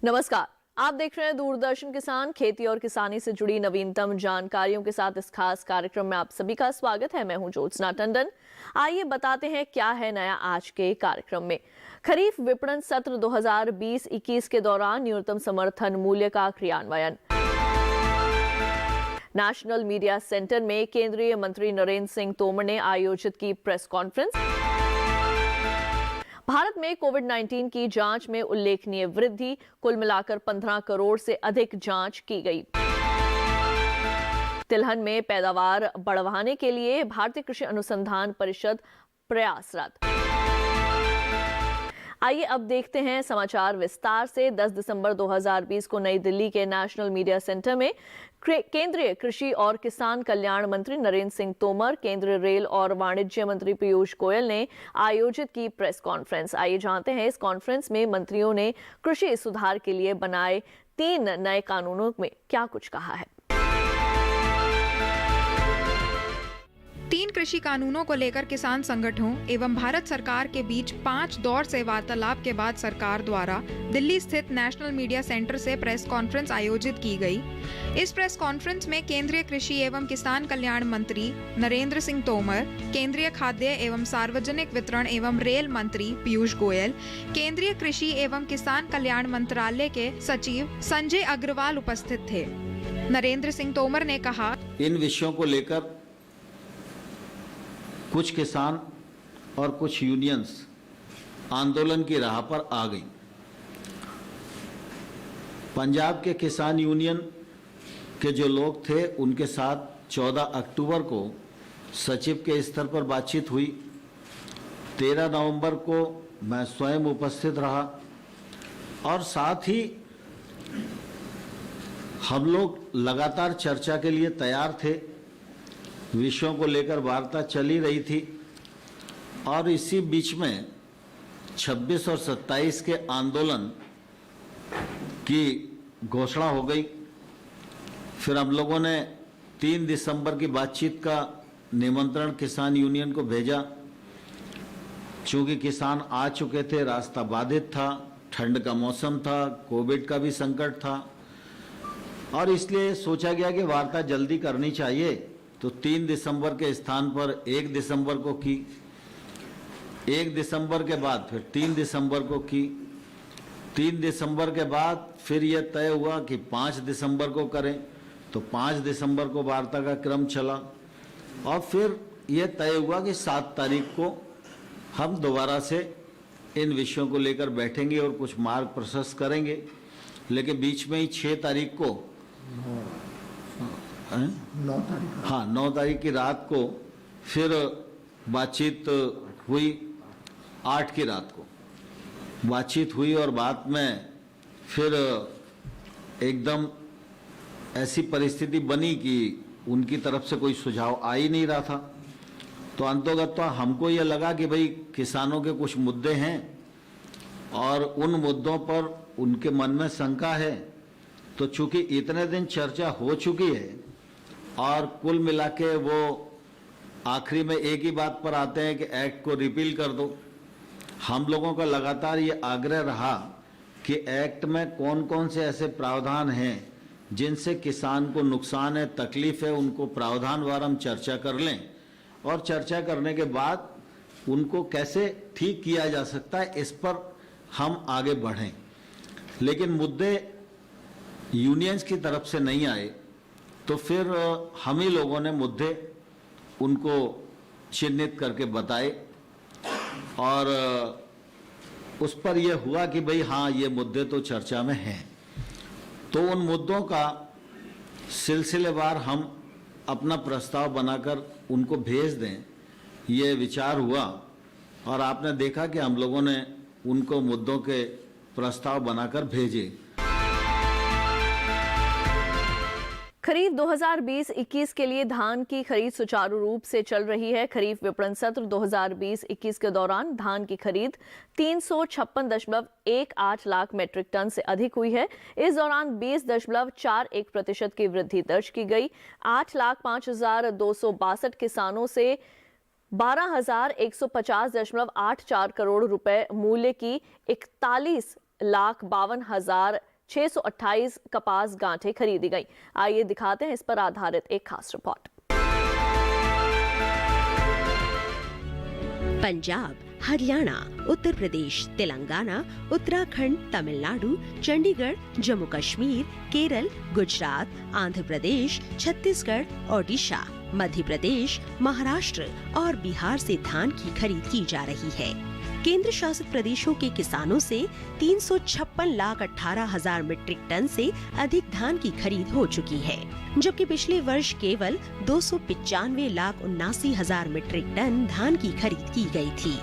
नमस्कार, आप देख रहे हैं दूरदर्शन किसान। खेती और किसानी से जुड़ी नवीनतम जानकारियों के साथ इस खास कार्यक्रम में आप सभी का स्वागत है। मैं हूं ज्योत्सना टंडन। आइए बताते हैं क्या है नया आज के कार्यक्रम में। खरीफ विपणन सत्र 2020-21 के दौरान न्यूनतम समर्थन मूल्य का क्रियान्वयन। नेशनल मीडिया सेंटर में केंद्रीय मंत्री नरेंद्र सिंह तोमर ने आयोजित की प्रेस कॉन्फ्रेंस। भारत में कोविड-19 की जांच में उल्लेखनीय वृद्धि, कुल मिलाकर 15 करोड़ से अधिक जांच की गई। तिलहन में पैदावार बढ़ाने के लिए भारतीय कृषि अनुसंधान परिषद प्रयासरत। आइए अब देखते हैं समाचार विस्तार से। 10 दिसंबर 2020 को नई दिल्ली के नेशनल मीडिया सेंटर में केंद्रीय कृषि और किसान कल्याण मंत्री नरेंद्र सिंह तोमर, केंद्रीय रेल और वाणिज्य मंत्री पीयूष गोयल ने आयोजित की प्रेस कॉन्फ्रेंस। आइए जानते हैं इस कॉन्फ्रेंस में मंत्रियों ने कृषि सुधार के लिए बनाए 3 नए कानूनों में क्या कुछ कहा है। 3 कृषि कानूनों को लेकर किसान संगठनों एवं भारत सरकार के बीच 5 दौर से वार्तालाप के बाद सरकार द्वारा दिल्ली स्थित नेशनल मीडिया सेंटर से प्रेस कॉन्फ्रेंस आयोजित की गई। इस प्रेस कॉन्फ्रेंस में केंद्रीय कृषि एवं किसान कल्याण मंत्री नरेंद्र सिंह तोमर, केंद्रीय खाद्य एवं सार्वजनिक वितरण एवं रेल मंत्री पीयूष गोयल, केंद्रीय कृषि एवं किसान कल्याण मंत्रालय के सचिव संजय अग्रवाल उपस्थित थे। नरेंद्र सिंह तोमर ने कहा, इन विषयों को लेकर कुछ किसान और कुछ यूनियंस आंदोलन की राह पर आ गई। पंजाब के किसान यूनियन के जो लोग थे उनके साथ 14 अक्टूबर को सचिव के स्तर पर बातचीत हुई। 13 नवंबर को मैं स्वयं उपस्थित रहा और साथ ही हम लोग लगातार चर्चा के लिए तैयार थे। विषयों को लेकर वार्ता चली रही थी और इसी बीच में 26 और 27 के आंदोलन की घोषणा हो गई। फिर हम लोगों ने 3 दिसंबर की बातचीत का निमंत्रण किसान यूनियन को भेजा। चूंकि किसान आ चुके थे, रास्ता बाधित था, ठंड का मौसम था, कोविड का भी संकट था और इसलिए सोचा गया कि वार्ता जल्दी करनी चाहिए। तो 3 दिसंबर के स्थान पर 1 दिसंबर को की, 1 दिसंबर के बाद फिर 3 दिसंबर को की, 3 दिसंबर के बाद फिर यह तय हुआ कि 5 दिसंबर को करें। तो 5 दिसंबर को वार्ता का क्रम चला और फिर यह तय हुआ कि 7 तारीख को हम दोबारा से इन विषयों को लेकर बैठेंगे और कुछ मार्ग प्रशस्त करेंगे। लेकिन बीच में ही 6 तारीख को 9 तारीख की रात को फिर बातचीत हुई। 8 की रात को बातचीत हुई और बात में फिर एकदम ऐसी परिस्थिति बनी कि उनकी तरफ से कोई सुझाव आ ही नहीं रहा था। तो अंतोगत हमको ये लगा कि भाई किसानों के कुछ मुद्दे हैं और उन मुद्दों पर उनके मन में शंका है। तो चूंकि इतने दिन चर्चा हो चुकी है और कुल मिला के वो आखिरी में एक ही बात पर आते हैं कि एक्ट को रिपील कर दो। हम लोगों का लगातार ये आग्रह रहा कि एक्ट में कौन कौन से ऐसे प्रावधान हैं जिनसे किसान को नुकसान है, तकलीफ है, उनको प्रावधानवार हम चर्चा कर लें और चर्चा करने के बाद उनको कैसे ठीक किया जा सकता है इस पर हम आगे बढ़ें। लेकिन मुद्दे यूनियंस की तरफ से नहीं आए तो फिर हम ही लोगों ने मुद्दे उनको चिन्हित करके बताए और उस पर यह हुआ कि भाई हाँ, ये मुद्दे तो चर्चा में हैं। तो उन मुद्दों का सिलसिलेवार हम अपना प्रस्ताव बनाकर उनको भेज दें, ये विचार हुआ और आपने देखा कि हम लोगों ने उनको मुद्दों के प्रस्ताव बनाकर भेजे। खरीफ 2020-21 के लिए धान की खरीद सुचारू रूप से चल रही है। खरीफ विपणन सत्र 2020-21 के दौरान धान की खरीद 356.18 लाख मीट्रिक टन से अधिक हुई है। इस दौरान 20.41% की वृद्धि दर्ज की गई। 8,05,262 किसानों से 12,150.84 करोड़ रुपए मूल्य की 41,52,000 628 कपास गांठें खरीदी गई। आइए दिखाते हैं इस पर आधारित एक खास रिपोर्ट। पंजाब, हरियाणा, उत्तर प्रदेश, तेलंगाना, उत्तराखंड, तमिलनाडु, चंडीगढ़, जम्मू कश्मीर, केरल, गुजरात, आंध्र प्रदेश, छत्तीसगढ़, ओडिशा, मध्य प्रदेश, महाराष्ट्र और बिहार से धान की खरीद की जा रही है। केंद्र शासित प्रदेशों के किसानों से 356,18,000 मीट्रिक टन से अधिक धान की खरीद हो चुकी है, जबकि पिछले वर्ष केवल 295,79,000 मीट्रिक टन धान की खरीद की गई थी।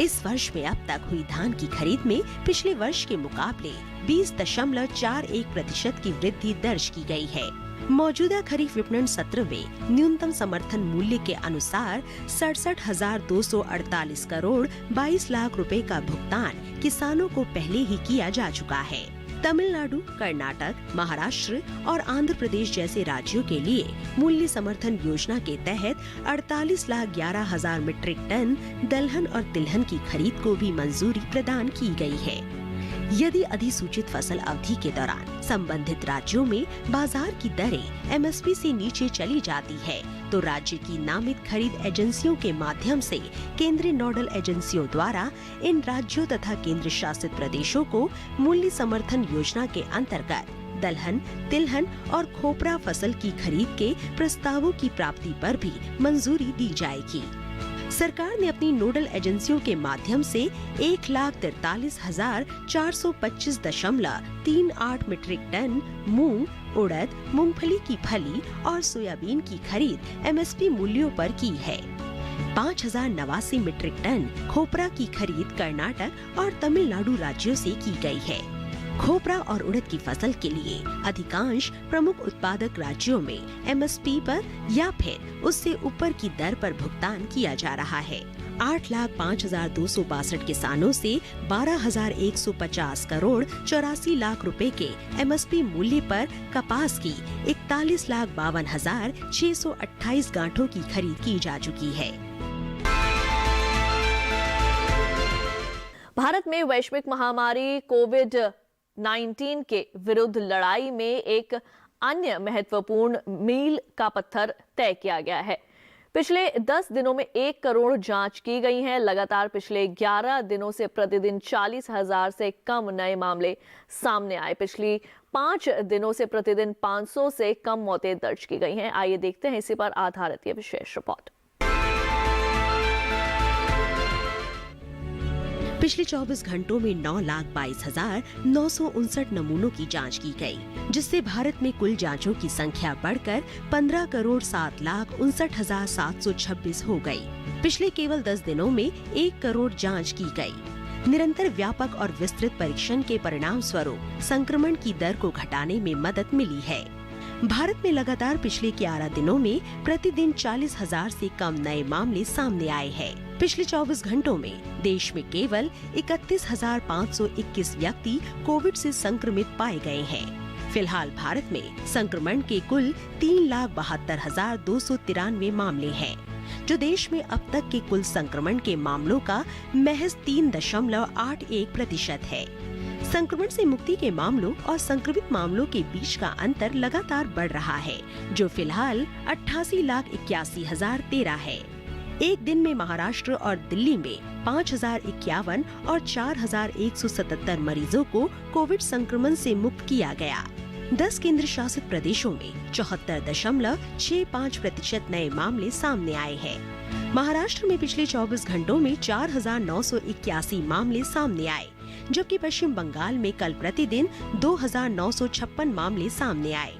इस वर्ष में अब तक हुई धान की खरीद में पिछले वर्ष के मुकाबले 20.41% की वृद्धि दर्ज की गई है। मौजूदा खरीफ विपणन सत्र में न्यूनतम समर्थन मूल्य के अनुसार 67,248 करोड़ 22 लाख रुपए का भुगतान किसानों को पहले ही किया जा चुका है। तमिलनाडु, कर्नाटक, महाराष्ट्र और आंध्र प्रदेश जैसे राज्यों के लिए मूल्य समर्थन योजना के तहत 48,11,000 मीट्रिक टन दलहन और तिलहन की खरीद को भी मंजूरी प्रदान की गई है। यदि अधिसूचित फसल अवधि के दौरान संबंधित राज्यों में बाजार की दरें एमएसपी से नीचे चली जाती है, तो राज्य की नामित खरीद एजेंसियों के माध्यम से केंद्रीय नोडल एजेंसियों द्वारा इन राज्यों तथा केंद्र शासित प्रदेशों को मूल्य समर्थन योजना के अंतर्गत दलहन, तिलहन और खोपरा फसल की खरीद के प्रस्तावों की प्राप्ति पर भी मंजूरी दी जाएगी। सरकार ने अपनी नोडल एजेंसियों के माध्यम से 1,43,425.38 मीट्रिक टन मूंग, उड़द, मूंगफली की फली और सोयाबीन की खरीद एमएसपी मूल्यों पर की है। 5,089 मीट्रिक टन खोपरा की खरीद कर्नाटक और तमिलनाडु राज्यों से की गई है। खोपरा और उड़द की फसल के लिए अधिकांश प्रमुख उत्पादक राज्यों में एमएसपी पर या फिर उससे ऊपर की दर पर भुगतान किया जा रहा है। 8,05,262 किसानों से 12,150 करोड़ 84 लाख रुपए के एमएसपी मूल्य पर कपास की 41,52,628 गांठों की खरीद की जा चुकी है। भारत में वैश्विक महामारी कोविड-19 के विरुद्ध लड़ाई में एक अन्य महत्वपूर्ण मील का पत्थर तय किया गया है। पिछले 10 दिनों में 1 करोड़ जांच की गई हैं। लगातार पिछले 11 दिनों से प्रतिदिन 40,000 से कम नए मामले सामने आए। पिछली 5 दिनों से प्रतिदिन 500 से कम मौतें दर्ज की गई हैं। आइए देखते हैं इसी पर आधारित ये विशेष रिपोर्ट। पिछले 24 घंटों में 9,22,959 नमूनों की जांच की गई, जिससे भारत में कुल जांचों की संख्या बढ़कर 15,07,59,726 हो गई। पिछले केवल 10 दिनों में 1 करोड़ जांच की गई। निरंतर व्यापक और विस्तृत परीक्षण के परिणाम स्वरूप संक्रमण की दर को घटाने में मदद मिली है। भारत में लगातार पिछले 11 दिनों में प्रतिदिन 40,000 से कम नए मामले सामने आए हैं। पिछले 24 घंटों में देश में केवल 31,521 व्यक्ति कोविड से संक्रमित पाए गए हैं। फिलहाल भारत में संक्रमण के कुल 3,72,293 मामले हैं, जो देश में अब तक के कुल संक्रमण के मामलों का महज 3.81% है। संक्रमण से मुक्ति के मामलों और संक्रमित मामलों के बीच का अंतर लगातार बढ़ रहा है, जो फिलहाल 88,81,013 है। एक दिन में महाराष्ट्र और दिल्ली में 5,051 और 4,177 मरीजों को कोविड संक्रमण से मुक्त किया गया। 10 केंद्र शासित प्रदेशों में 74.65% नए मामले सामने आए हैं। महाराष्ट्र में पिछले 24 घंटों में 4,981 मामले सामने आए, जबकि पश्चिम बंगाल में कल प्रतिदिन 2,956 मामले सामने आए।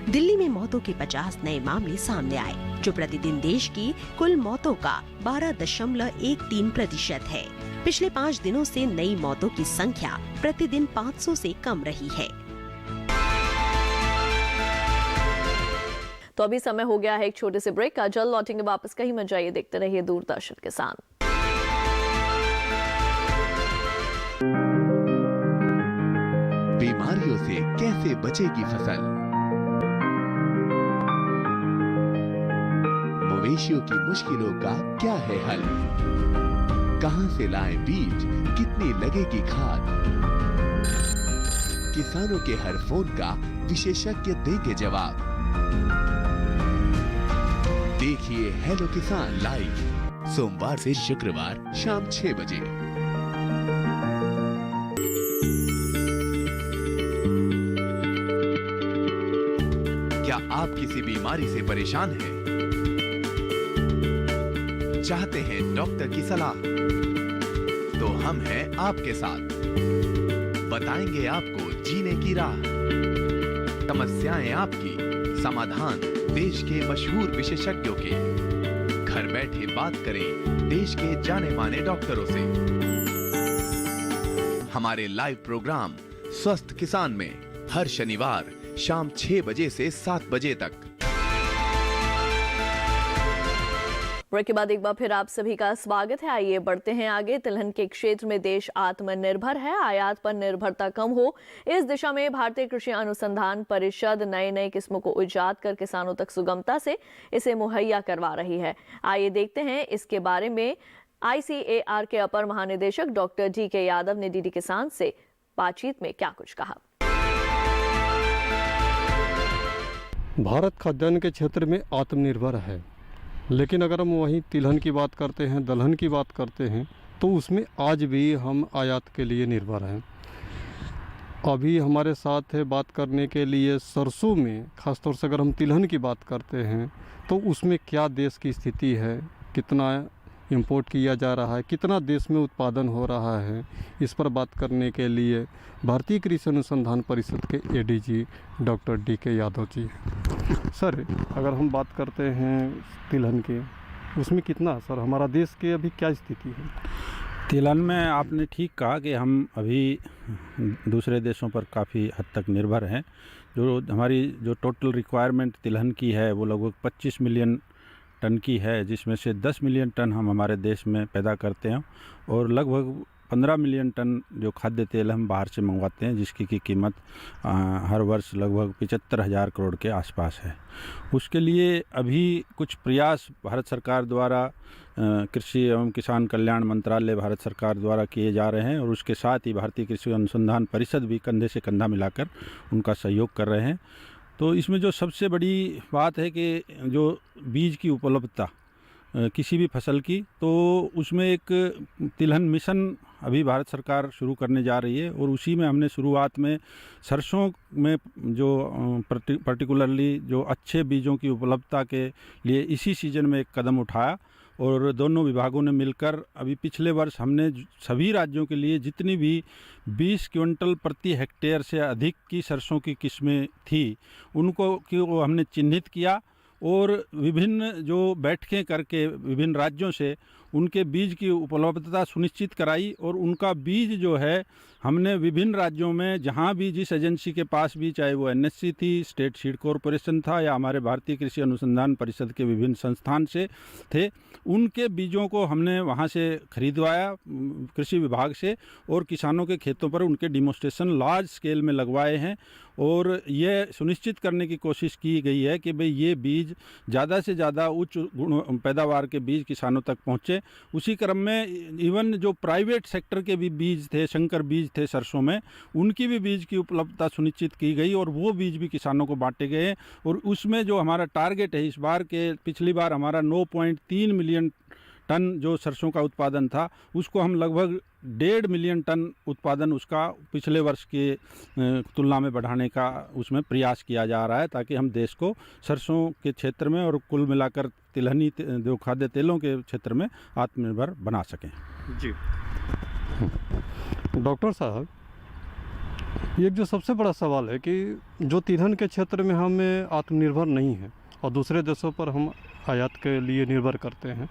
दिल्ली में मौतों के 50 नए मामले सामने आए, जो प्रतिदिन देश की कुल मौतों का 12.13% है। पिछले 5 दिनों से नई मौतों की संख्या प्रतिदिन 500 से कम रही है। तो अभी समय हो गया है एक छोटे से ब्रेक का। जल्द लौटेंगे वापस, कहीं मत जाइए, देखते रहिए दूरदर्शन किसान। बीमारियों से कैसे बचेगी फसल? मवेशियों की मुश्किलों का क्या है हल? कहां से लाएं बीज, कितनी लगेगी खाद? किसानों के हर फोन का विशेषज्ञ देंगे जवाब। देखिए हेलो किसान लाइव सोमवार से शुक्रवार शाम 6 बजे। क्या आप किसी बीमारी से परेशान हैं? चाहते हैं डॉक्टर की सलाह? तो हम हैं आपके साथ, बताएंगे आपको जीने की राह। समस्याएं आपकी, समाधान देश के मशहूर विशेषज्ञों के। घर बैठे बात करें देश के जाने माने डॉक्टरों से। हमारे लाइव प्रोग्राम स्वस्थ किसान में हर शनिवार शाम 6 बजे से 7 बजे तक। ब्रेक के बाद एक बार फिर आप सभी का स्वागत है। आइए बढ़ते हैं आगे। तिलहन के क्षेत्र में देश आत्मनिर्भर है, आयात पर निर्भरता कम हो, इस दिशा में भारतीय कृषि अनुसंधान परिषद नई नई किस्मों को इजाद कर किसानों तक सुगमता से इसे मुहैया करवा रही है। आइए देखते हैं इसके बारे में ICAR के अपर महानिदेशक डॉक्टर DK यादव ने DD किसान से बातचीत में क्या कुछ कहा। भारत खाद्यान्न के क्षेत्र में आत्मनिर्भर है, लेकिन अगर हम वहीं तिलहन की बात करते हैं, दलहन की बात करते हैं, तो उसमें आज भी हम आयात के लिए निर्भर हैं। अभी हमारे साथ है बात करने के लिए सरसों में, ख़ासतौर से अगर हम तिलहन की बात करते हैं तो उसमें क्या देश की स्थिति है, कितना इंपोर्ट किया जा रहा है, कितना देश में उत्पादन हो रहा है, इस पर बात करने के लिए भारतीय कृषि अनुसंधान परिषद के ADG doctor DK Yadav ji. Sir, अगर हम बात करते हैं तिलहन के, उसमें कितना सर हमारा देश के अभी क्या स्थिति है? तिलहन में आपने ठीक कहा कि हम अभी दूसरे देशों पर काफ़ी हद तक निर्भर हैं। जो हमारी जो टोटल रिक्वायरमेंट तिलहन की है वो लगभग 25 मिलियन टन की है, जिसमें से 10 मिलियन टन हम हमारे देश में पैदा करते हैं और लगभग 15 मिलियन टन जो खाद्य तेल हम बाहर से मंगवाते हैं, जिसकी की कीमत हर वर्ष लगभग 75,000 करोड़ के आसपास है। उसके लिए अभी कुछ प्रयास भारत सरकार द्वारा कृषि एवं किसान कल्याण मंत्रालय भारत सरकार द्वारा किए जा रहे हैं और उसके साथ ही भारतीय कृषि अनुसंधान परिषद भी कंधे से कंधा मिलाकर उनका सहयोग कर रहे हैं। तो इसमें जो सबसे बड़ी बात है कि जो बीज की उपलब्धता किसी भी फसल की, तो उसमें एक तिलहन मिशन अभी भारत सरकार शुरू करने जा रही है और उसी में हमने शुरुआत में सरसों में जो पर्टिकुलरली जो अच्छे बीजों की उपलब्धता के लिए इसी सीजन में एक कदम उठाया और दोनों विभागों ने मिलकर अभी पिछले वर्ष हमने सभी राज्यों के लिए जितनी भी 20 क्विंटल प्रति हेक्टेयर से अधिक की सरसों की किस्में थी उनको हमने चिन्हित किया और विभिन्न जो बैठकें करके विभिन्न राज्यों से उनके बीज की उपलब्धता सुनिश्चित कराई और उनका बीज जो है हमने विभिन्न राज्यों में जहां भी जिस एजेंसी के पास भी, चाहे वो NSC थी, स्टेट सीड कॉरपोरेशन था या हमारे भारतीय कृषि अनुसंधान परिषद के विभिन्न संस्थान से थे, उनके बीजों को हमने वहां से खरीदवाया कृषि विभाग से और किसानों के खेतों पर उनके डिमोन्स्ट्रेशन लार्ज स्केल में लगवाए हैं और ये सुनिश्चित करने की कोशिश की गई है कि भाई ये बीज ज़्यादा से ज़्यादा उच्च गुण पैदावार के बीज किसानों तक पहुँचे। उसी क्रम में इवन जो प्राइवेट सेक्टर के भी बीज थे, संकर बीज थे सरसों में, उनकी भी बीज की उपलब्धता सुनिश्चित की गई और वो बीज भी किसानों को बांटे गए और उसमें जो हमारा टारगेट है इस बार के, पिछली बार हमारा 9.3 मिलियन टन जो सरसों का उत्पादन था उसको हम लगभग 1.5 मिलियन टन उत्पादन उसका पिछले वर्ष के तुलना में बढ़ाने का उसमें प्रयास किया जा रहा है ताकि हम देश को सरसों के क्षेत्र में और कुल मिलाकर तिलहनी जो खाद्य तेलों के क्षेत्र में आत्मनिर्भर बना सकें। जी डॉक्टर साहब, एक जो सबसे बड़ा सवाल है कि जो तिलहन के क्षेत्र में हम आत्मनिर्भर नहीं हैं और दूसरे देशों पर हम आयात के लिए निर्भर करते हैं,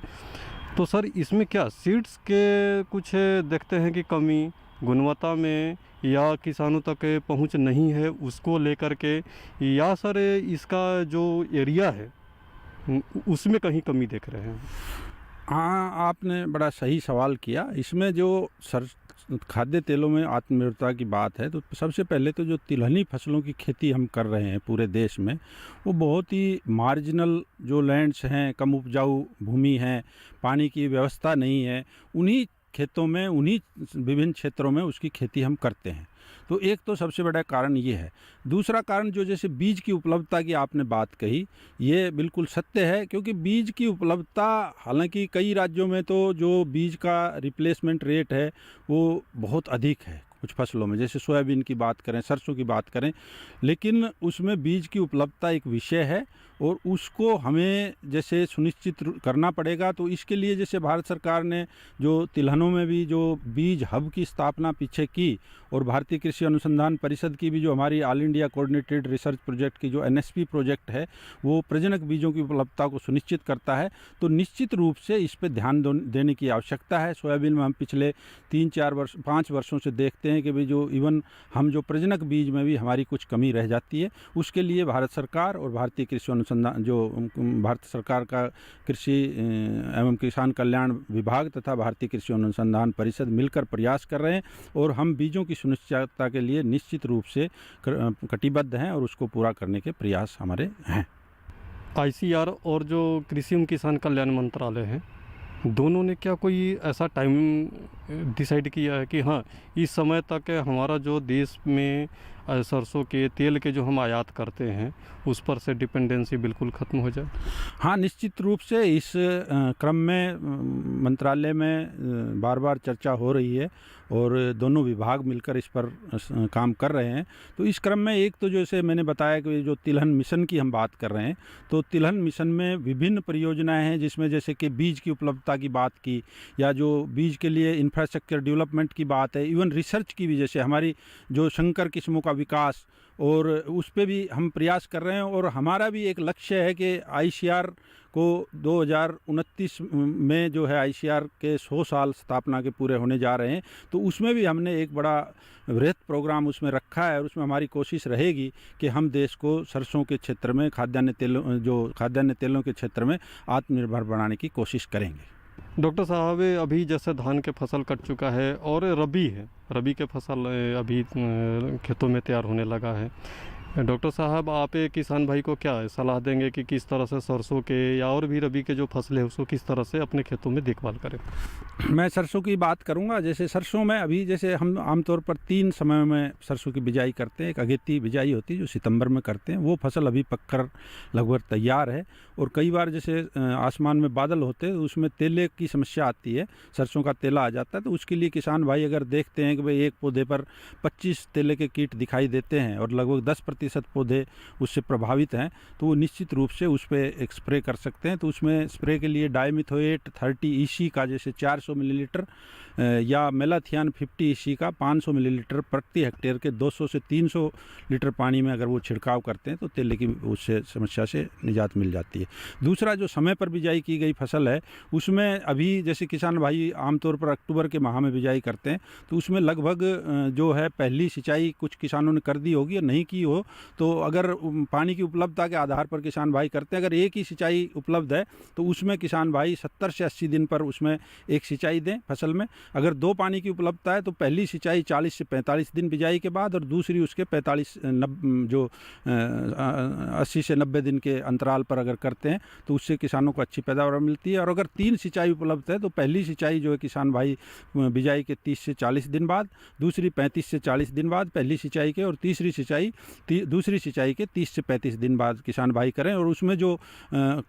तो सर इसमें क्या सीड्स के कुछ देखते हैं कि कमी गुणवत्ता में या किसानों तक पहुंच नहीं है उसको लेकर के, या सर इसका जो एरिया है उसमें कहीं कमी देख रहे हैं? हाँ, आपने बड़ा सही सवाल किया। इसमें जो खाद्य तेलों में आत्मनिर्भरता की बात है तो सबसे पहले तो जो तिलहनी फसलों की खेती हम कर रहे हैं पूरे देश में, वो बहुत ही मार्जिनल जो लैंड्स हैं, कम उपजाऊ भूमि है, पानी की व्यवस्था नहीं है, उन्हीं खेतों में, उन्हीं विभिन्न क्षेत्रों में उसकी खेती हम करते हैं। तो एक तो सबसे बड़ा कारण ये है। दूसरा कारण जो जैसे बीज की उपलब्धता की आपने बात कही, ये बिल्कुल सत्य है, क्योंकि बीज की उपलब्धता, हालांकि कई राज्यों में तो जो बीज का रिप्लेसमेंट रेट है वो बहुत अधिक है कुछ फसलों में, जैसे सोयाबीन की बात करें, सरसों की बात करें, लेकिन उसमें बीज की उपलब्धता एक विषय है और उसको हमें जैसे सुनिश्चित करना पड़ेगा। तो इसके लिए जैसे भारत सरकार ने जो तिलहनों में भी जो बीज हब की स्थापना पीछे की और भारतीय कृषि अनुसंधान परिषद की भी जो हमारी all India coordinated research project की जो NSP प्रोजेक्ट है वो प्रजनक बीजों की उपलब्धता को सुनिश्चित करता है। तो निश्चित रूप से इस पर ध्यान देने की आवश्यकता है। सोयाबीन में हम पिछले 5 वर्षों से देखते हैं कि भाई जो इवन हम जो प्रजनक बीज में भी हमारी कुछ कमी रह जाती है। उसके लिए भारत सरकार और भारतीय कृषि अनुसंधान जो भारत सरकार का कृषि एवं किसान कल्याण विभाग तथा भारतीय कृषि अनुसंधान परिषद मिलकर प्रयास कर रहे हैं और हम बीजों की सुनिश्चितता के लिए निश्चित रूप से कटिबद्ध हैं और उसको पूरा करने के प्रयास हमारे हैं। ICR और जो कृषि एवं किसान कल्याण मंत्रालय है, दोनों ने क्या कोई ऐसा टाइम डिसाइड किया है कि हाँ इस समय तक हमारा जो देश में सरसों के तेल के जो हम आयात करते हैं उस पर से डिपेंडेंसी बिल्कुल ख़त्म हो जाए? हाँ, निश्चित रूप से इस क्रम में मंत्रालय में बार बार चर्चा हो रही है और दोनों विभाग मिलकर इस पर काम कर रहे हैं। तो इस क्रम में एक तो जैसे मैंने बताया कि जो तिलहन मिशन की हम बात कर रहे हैं, तो तिलहन मिशन में विभिन्न परियोजनाएं हैं, जिसमें जैसे कि बीज की उपलब्धता की बात की या जो बीज के लिए इंफ्रास्ट्रक्चर डेवलपमेंट की बात है, इवन रिसर्च की भी, जैसे हमारी जो संकर किस्मों का विकास और उस पर भी हम प्रयास कर रहे हैं। और हमारा भी एक लक्ष्य है कि ICR को 2029 में जो है ICR के 100 साल स्थापना के पूरे होने जा रहे हैं, तो उसमें भी हमने एक बड़ा वृहत प्रोग्राम उसमें रखा है और उसमें हमारी कोशिश रहेगी कि हम देश को सरसों के क्षेत्र में खाद्यान्न तेलों के क्षेत्र में आत्मनिर्भर बनाने की कोशिश करेंगे। डॉक्टर साहब, अभी जैसे धान के फसल कट चुका है और रबी है, रबी के फसल अभी खेतों में तैयार होने लगा है। डॉक्टर साहब, आप एक किसान भाई को क्या सलाह देंगे कि किस तरह से सरसों के या और भी रबी के जो फसल है उसको किस तरह से अपने खेतों में देखभाल करें? मैं सरसों की बात करूंगा। जैसे सरसों में अभी जैसे हम आमतौर पर 3 समय में सरसों की बिजाई करते हैं। एक अगेती बिजाई होती है जो सितंबर में करते हैं, वो फसल अभी पककर लगभग तैयार है। और कई बार जैसे आसमान में बादल होते हैं उसमें तेले की समस्या आती है, सरसों का तेला आ जाता है। तो उसके लिए किसान भाई अगर देखते हैं कि भाई एक पौधे पर 25 तेले के कीट दिखाई देते हैं और लगभग 10% पौधे उससे प्रभावित हैं, तो वो निश्चित रूप से उस पर एक स्प्रे कर सकते हैं। तो उसमें स्प्रे के लिए डाइमिथोएट 30 EC का जैसे 400 मिलीलीटर या मेलाथियान 50 EC का 500 मिलीलीटर प्रति हेक्टेयर के 200 से 300 लीटर पानी में अगर वो छिड़काव करते हैं तो तेले की उससे समस्या से निजात मिल जाती है। दूसरा, जो समय पर बिजाई की गई फसल है उसमें अभी जैसे किसान भाई आमतौर पर अक्टूबर के माह में बिजाई करते हैं, तो उसमें लगभग जो है पहली सिंचाई कुछ किसानों ने कर दी होगी या नहीं की हो, तो अगर पानी की उपलब्धता के आधार पर किसान भाई करते हैं। अगर एक ही सिंचाई उपलब्ध है तो उसमें किसान भाई 70 से 80 दिन पर उसमें एक सिंचाई दें फसल में। अगर 2 पानी की उपलब्धता है तो पहली सिंचाई 40 से 45 दिन बिजाई के बाद और दूसरी उसके 80 से 90 दिन के अंतराल पर अगर करते हैं तो उससे किसानों को अच्छी पैदावार मिलती है। और अगर 3 सिंचाई उपलब्ध है तो पहली सिंचाई जो है किसान भाई बिजाई के 30 से 40 दिन बाद, दूसरी 35 से 40 दिन बाद पहली सिंचाई के, और तीसरी सिंचाई दूसरी सिंचाई के 30 से 35 दिन बाद किसान भाई करें। और उसमें जो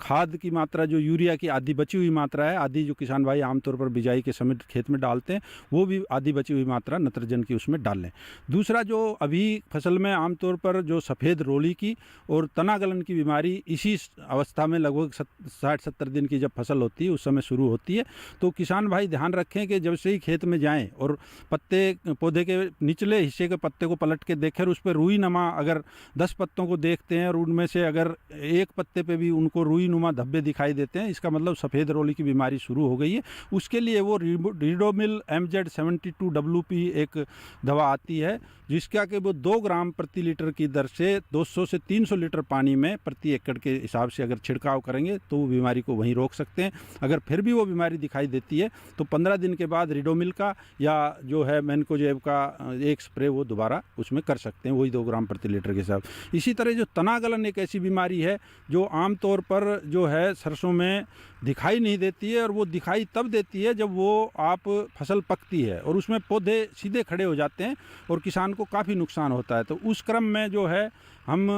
खाद की मात्रा, जो यूरिया की आधी बची हुई मात्रा है, आधी जो किसान भाई आमतौर पर बिजाई के समय खेत में डालते हैं, वो भी आधी बची हुई मात्रा नत्रजन की उसमें डाल लें। दूसरा, जो अभी फसल में आमतौर पर जो सफ़ेद रोली की और तना गलन की बीमारी इसी अवस्था में लगभग 60-70 दिन की जब फसल होती है उस समय शुरू होती है, तो किसान भाई ध्यान रखें कि जब से ही खेत में जाएं और पौधे के निचले हिस्से के पत्ते को पलट के देखें, उस पर रुई नमा अगर 10 पत्तों को देखते हैं और उनमें से अगर एक पत्ते पे भी उनको रुई नुमा धब्बे दिखाई देते हैं, इसका मतलब सफ़ेद रोली की बीमारी शुरू हो गई है। उसके लिए वो रीडोमिल MZ72WP एक दवा आती है, जिसका कि वो 2 ग्राम प्रति लीटर की दर से 200 से 300 लीटर पानी में प्रति एकड़ के हिसाब से अगर छिड़काव करेंगे तो वो बीमारी को वहीं रोक सकते हैं। अगर फिर भी वो बीमारी दिखाई देती है तो 15 दिन के बाद रीडोमिल का या जो है मैनकोजेब का एक स्प्रे वो दोबारा उसमें कर सकते हैं, वही 2 ग्राम प्रति लीटर लीटर के हिसाब। इसी तरह जो तना गलन एक ऐसी बीमारी है जो आमतौर पर जो है सरसों में दिखाई नहीं देती है, और वो दिखाई तब देती है जब वो आप फसल पकती है और उसमें पौधे सीधे खड़े हो जाते हैं और किसान को काफ़ी नुकसान होता है। तो उस क्रम में जो है हम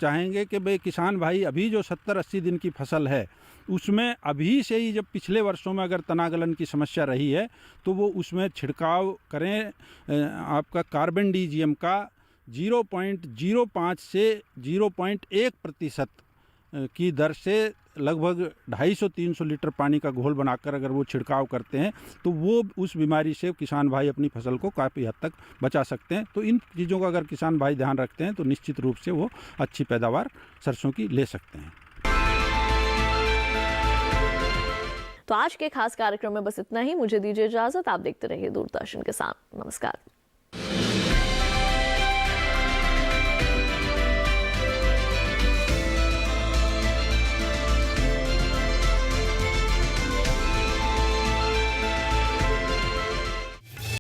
चाहेंगे कि भाई किसान भाई अभी जो 70-80 दिन की फसल है उसमें अभी से ही, जब पिछले वर्षों में अगर तनागलन की समस्या रही है तो वो उसमें छिड़काव करें आपका कार्बेंडीजियम का 0.05 से 0.1% की दर से लगभग 250-300 लीटर पानी का घोल बनाकर अगर वो छिड़काव करते हैं तो वो उस बीमारी से किसान भाई अपनी फसल को काफ़ी हद तक बचा सकते हैं। तो इन चीज़ों का अगर किसान भाई ध्यान रखते हैं तो निश्चित रूप से वो अच्छी पैदावार सरसों की ले सकते हैं। तो आज के खास कार्यक्रम में बस इतना ही। मुझे दीजिए इजाजत। आप देखते रहिए दूरदर्शन किसान। नमस्कार।